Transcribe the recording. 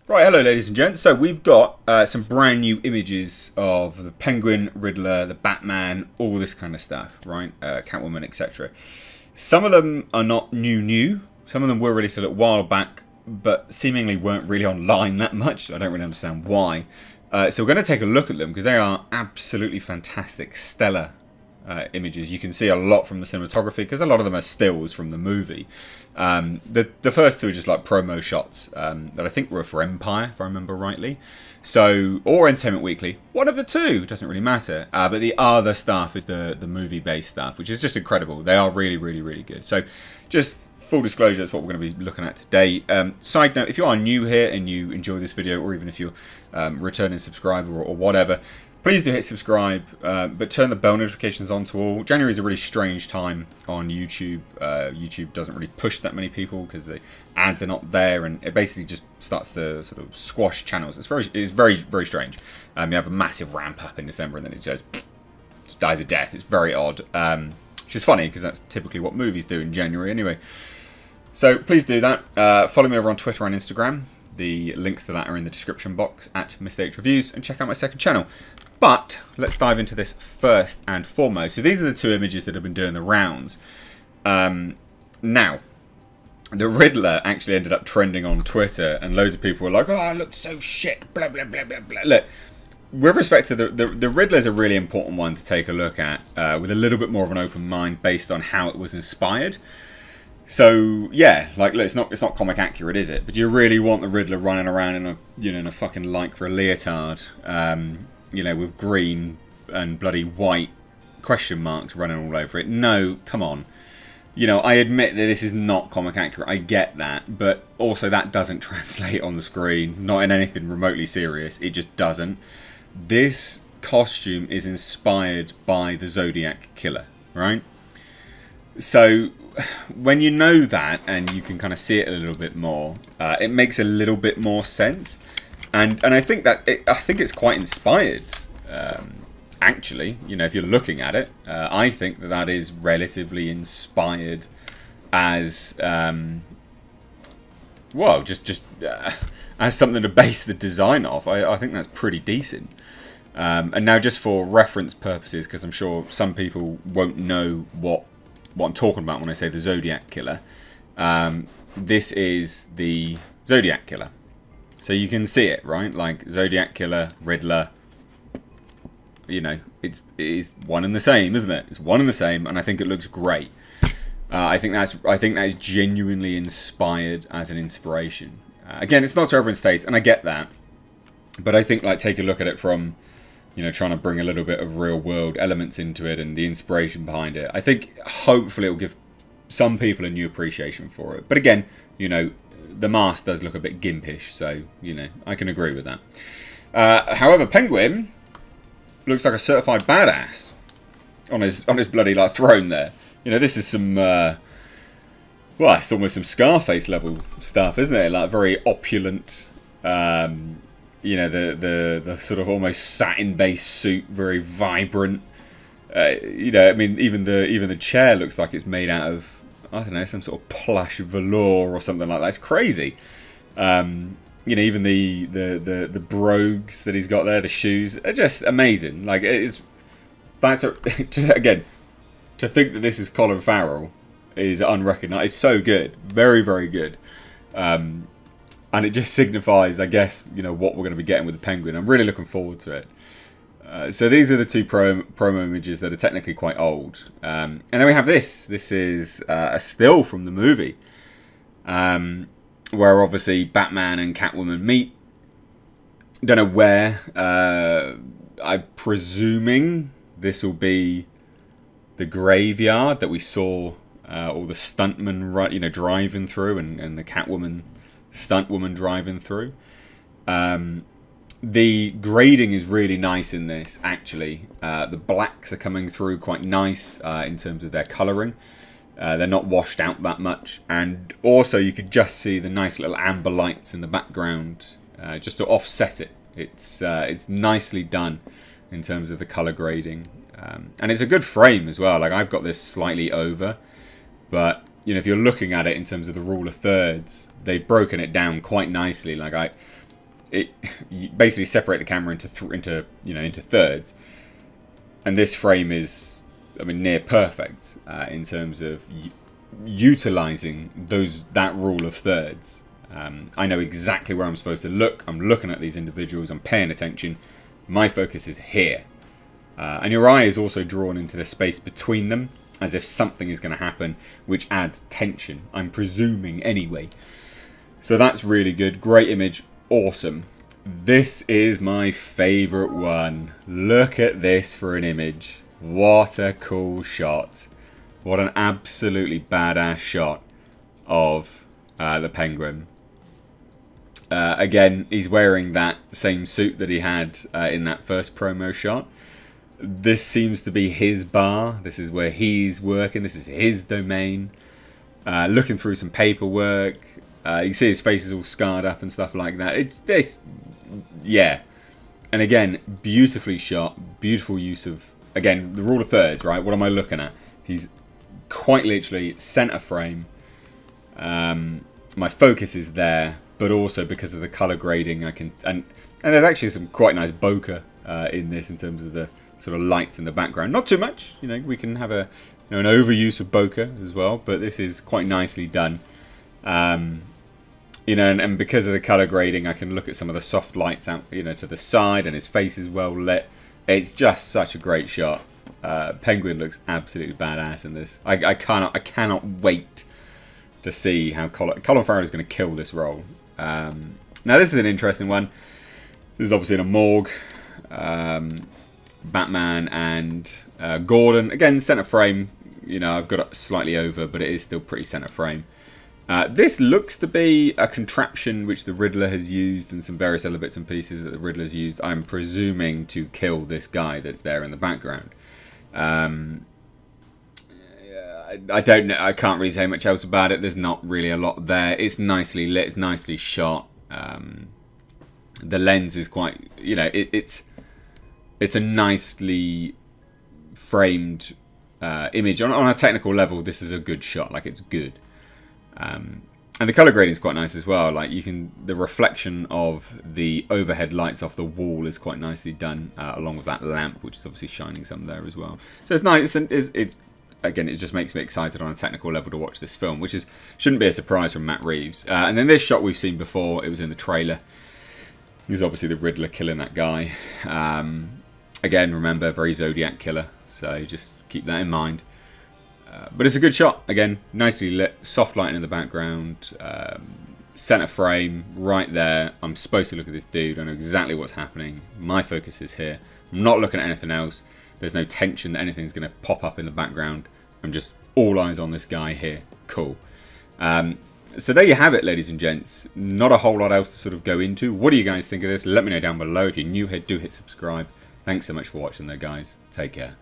Right, hello ladies and gents. So we've got some brand new images of the Penguin, Riddler, the Batman, all this kind of stuff, right? Catwoman, etc. Some of them are not new. Some of them were released a little while back, but seemingly weren't really online that much. I don't really understand why. So we're going to take a look at them because they are absolutely fantastic, stellar images. You can see a lot from the cinematography because a lot of them are stills from the movie. The first two are just like promo shots that I think were for Empire, if I remember rightly. So, or Entertainment Weekly. One of the two, doesn't really matter. But the other stuff is the movie-based stuff, which is just incredible. They are really good. So, just full disclosure, that's what we're going to be looking at today. Side note, if you are new here and you enjoy this video, or even if you're returning subscriber or whatever, please do hit subscribe, but turn the bell notifications on to all. January is a really strange time on YouTube. YouTube doesn't really push that many people because the ads are not there, and it basically just starts to sort of squash channels. It's very strange. You have a massive ramp up in December, and then it just dies a death. It's very odd, which is funny because that's typically what movies do in January anyway. So please do that. Follow me over on Twitter and Instagram. The links to that are in the description box at Mr. H Reviews, and check out my second channel. But let's dive into this first and foremost. So these are the two images that have been doing the rounds. Now, the Riddler actually ended up trending on Twitter, and loads of people were like, "Oh, it looks so shit." Blah blah blah blah blah. Look, with respect to the Riddler is a really important one to take a look at with a little bit more of an open mind based on how it was inspired. So yeah, like look, it's not comic accurate, is it? But do you really want the Riddler running around in a in a fucking lycra leotard? With green and bloody white question marks running all over it. No, come on. I admit that this is not comic accurate. I get that. But also that doesn't translate on the screen. Not in anything remotely serious. It just doesn't. This costume is inspired by the Zodiac Killer, right? So when you know that and you can kind of see it a little bit more, it makes a little bit more sense. And I think that I think it's quite inspired, actually. If you're looking at it, I think that is relatively inspired as well, just as something to base the design off. I think that's pretty decent. And now, just for reference purposes, because I'm sure some people won't know what I'm talking about when I say the Zodiac Killer. This is the Zodiac Killer. So you can see it, right? Like Zodiac Killer, Riddler. It is one and the same, isn't it? It's one and the same, and I think it looks great. I think that is genuinely inspired as an inspiration. Again, it's not to everyone's taste, and I get that. But I think take a look at it from, trying to bring a little bit of real world elements into it and the inspiration behind it. I think hopefully it will give some people a new appreciation for it. But again, the mask does look a bit gimpish, so, I can agree with that. However, Penguin looks like a certified badass on his bloody, throne there. This is some, well, it's almost some Scarface level stuff, isn't it? Like, very opulent, the sort of almost satin-based suit, very vibrant. I mean, even the chair looks like it's made out of, I don't know, some sort of plush velour or something like that. It's crazy. Even the brogues that he's got there, the shoes, are just amazing. Like again, to think that this is Colin Farrell is unrecognized. It's so good, very good, and it just signifies, I guess, what we're going to be getting with the Penguin. I'm really looking forward to it. So these are the two promo images that are technically quite old. And then we have this. This is a still from the movie. Where obviously Batman and Catwoman meet. Don't know where. I'm presuming this will be the graveyard that we saw all the stuntmen driving through, and the Catwoman stuntwoman driving through. The grading is really nice in this, actually. The blacks are coming through quite nice in terms of their colouring. They're not washed out that much. And also you could just see the nice little amber lights in the background just to offset it. It's nicely done in terms of the colour grading. And it's a good frame as well. Like, I've got this slightly over. But, if you're looking at it in terms of the rule of thirds, they've broken it down quite nicely. Like, you basically separate the camera into thirds, and this frame is, I mean, near perfect in terms of utilizing that rule of thirds. I know exactly where I'm supposed to look. I'm looking at these individuals. I'm paying attention. My focus is here. And your eye is also drawn into the space between them, as if something is going to happen, which adds tension, I'm presuming anyway. So that's really good. Great image. Awesome. This is my favourite one. Look at this for an image. What a cool shot. What an absolutely badass shot of the Penguin. Again, he's wearing that same suit that he had in that first promo shot. This seems to be his bar. This is where he's working. This is his domain. Looking through some paperwork. You see his face is all scarred up and stuff like that. Yeah. And again, beautifully shot. Beautiful use of, again, the rule of thirds, right? What am I looking at? He's quite literally center frame. My focus is there, but also because of the color grading, I can, and there's actually some quite nice bokeh in this in terms of the sort of lights in the background. Not too much, you know. We can have an overuse of bokeh as well, but this is quite nicely done. You know, and because of the color grading, I can look at some of the soft lights out, you know, to the side, and his face is well lit. It's just such a great shot. Penguin looks absolutely badass in this. I cannot wait to see how Colin Farrell is going to kill this role. Now this is an interesting one. This is obviously in a morgue. Batman and Gordon, again center frame. You know, I've got it slightly over, but it is still pretty center frame. This looks to be a contraption which the Riddler has used, and some various other bits and pieces that the Riddler's used, I'm presuming, to kill this guy that's there in the background. I don't know. I can't really say much else about it. There's not really a lot there. It's nicely lit. It's nicely shot. The lens is quite, you know, it's a nicely framed image. On a technical level, this is a good shot. Like, it's good. And the color grading is quite nice as well. Like, the reflection of the overhead lights off the wall is quite nicely done, along with that lamp, which is obviously shining some there as well. So it's nice. It's again, it just makes me excited on a technical level to watch this film, which shouldn't be a surprise from Matt Reeves. And then this shot we've seen before. It was in the trailer. He's obviously the Riddler killing that guy. Again, remember, very Zodiac killer, so just keep that in mind. But it's a good shot. Again, nicely lit, soft lighting in the background, center frame right there. I'm supposed to look at this dude. I know exactly what's happening. My focus is here. I'm not looking at anything else. There's no tension that anything's going to pop up in the background. I'm just all eyes on this guy here. Cool. So there you have it, ladies and gents. Not a whole lot else to sort of go into. What do you guys think of this? Let me know down below. If you're new here, do hit subscribe. Thanks so much for watching there, guys. Take care.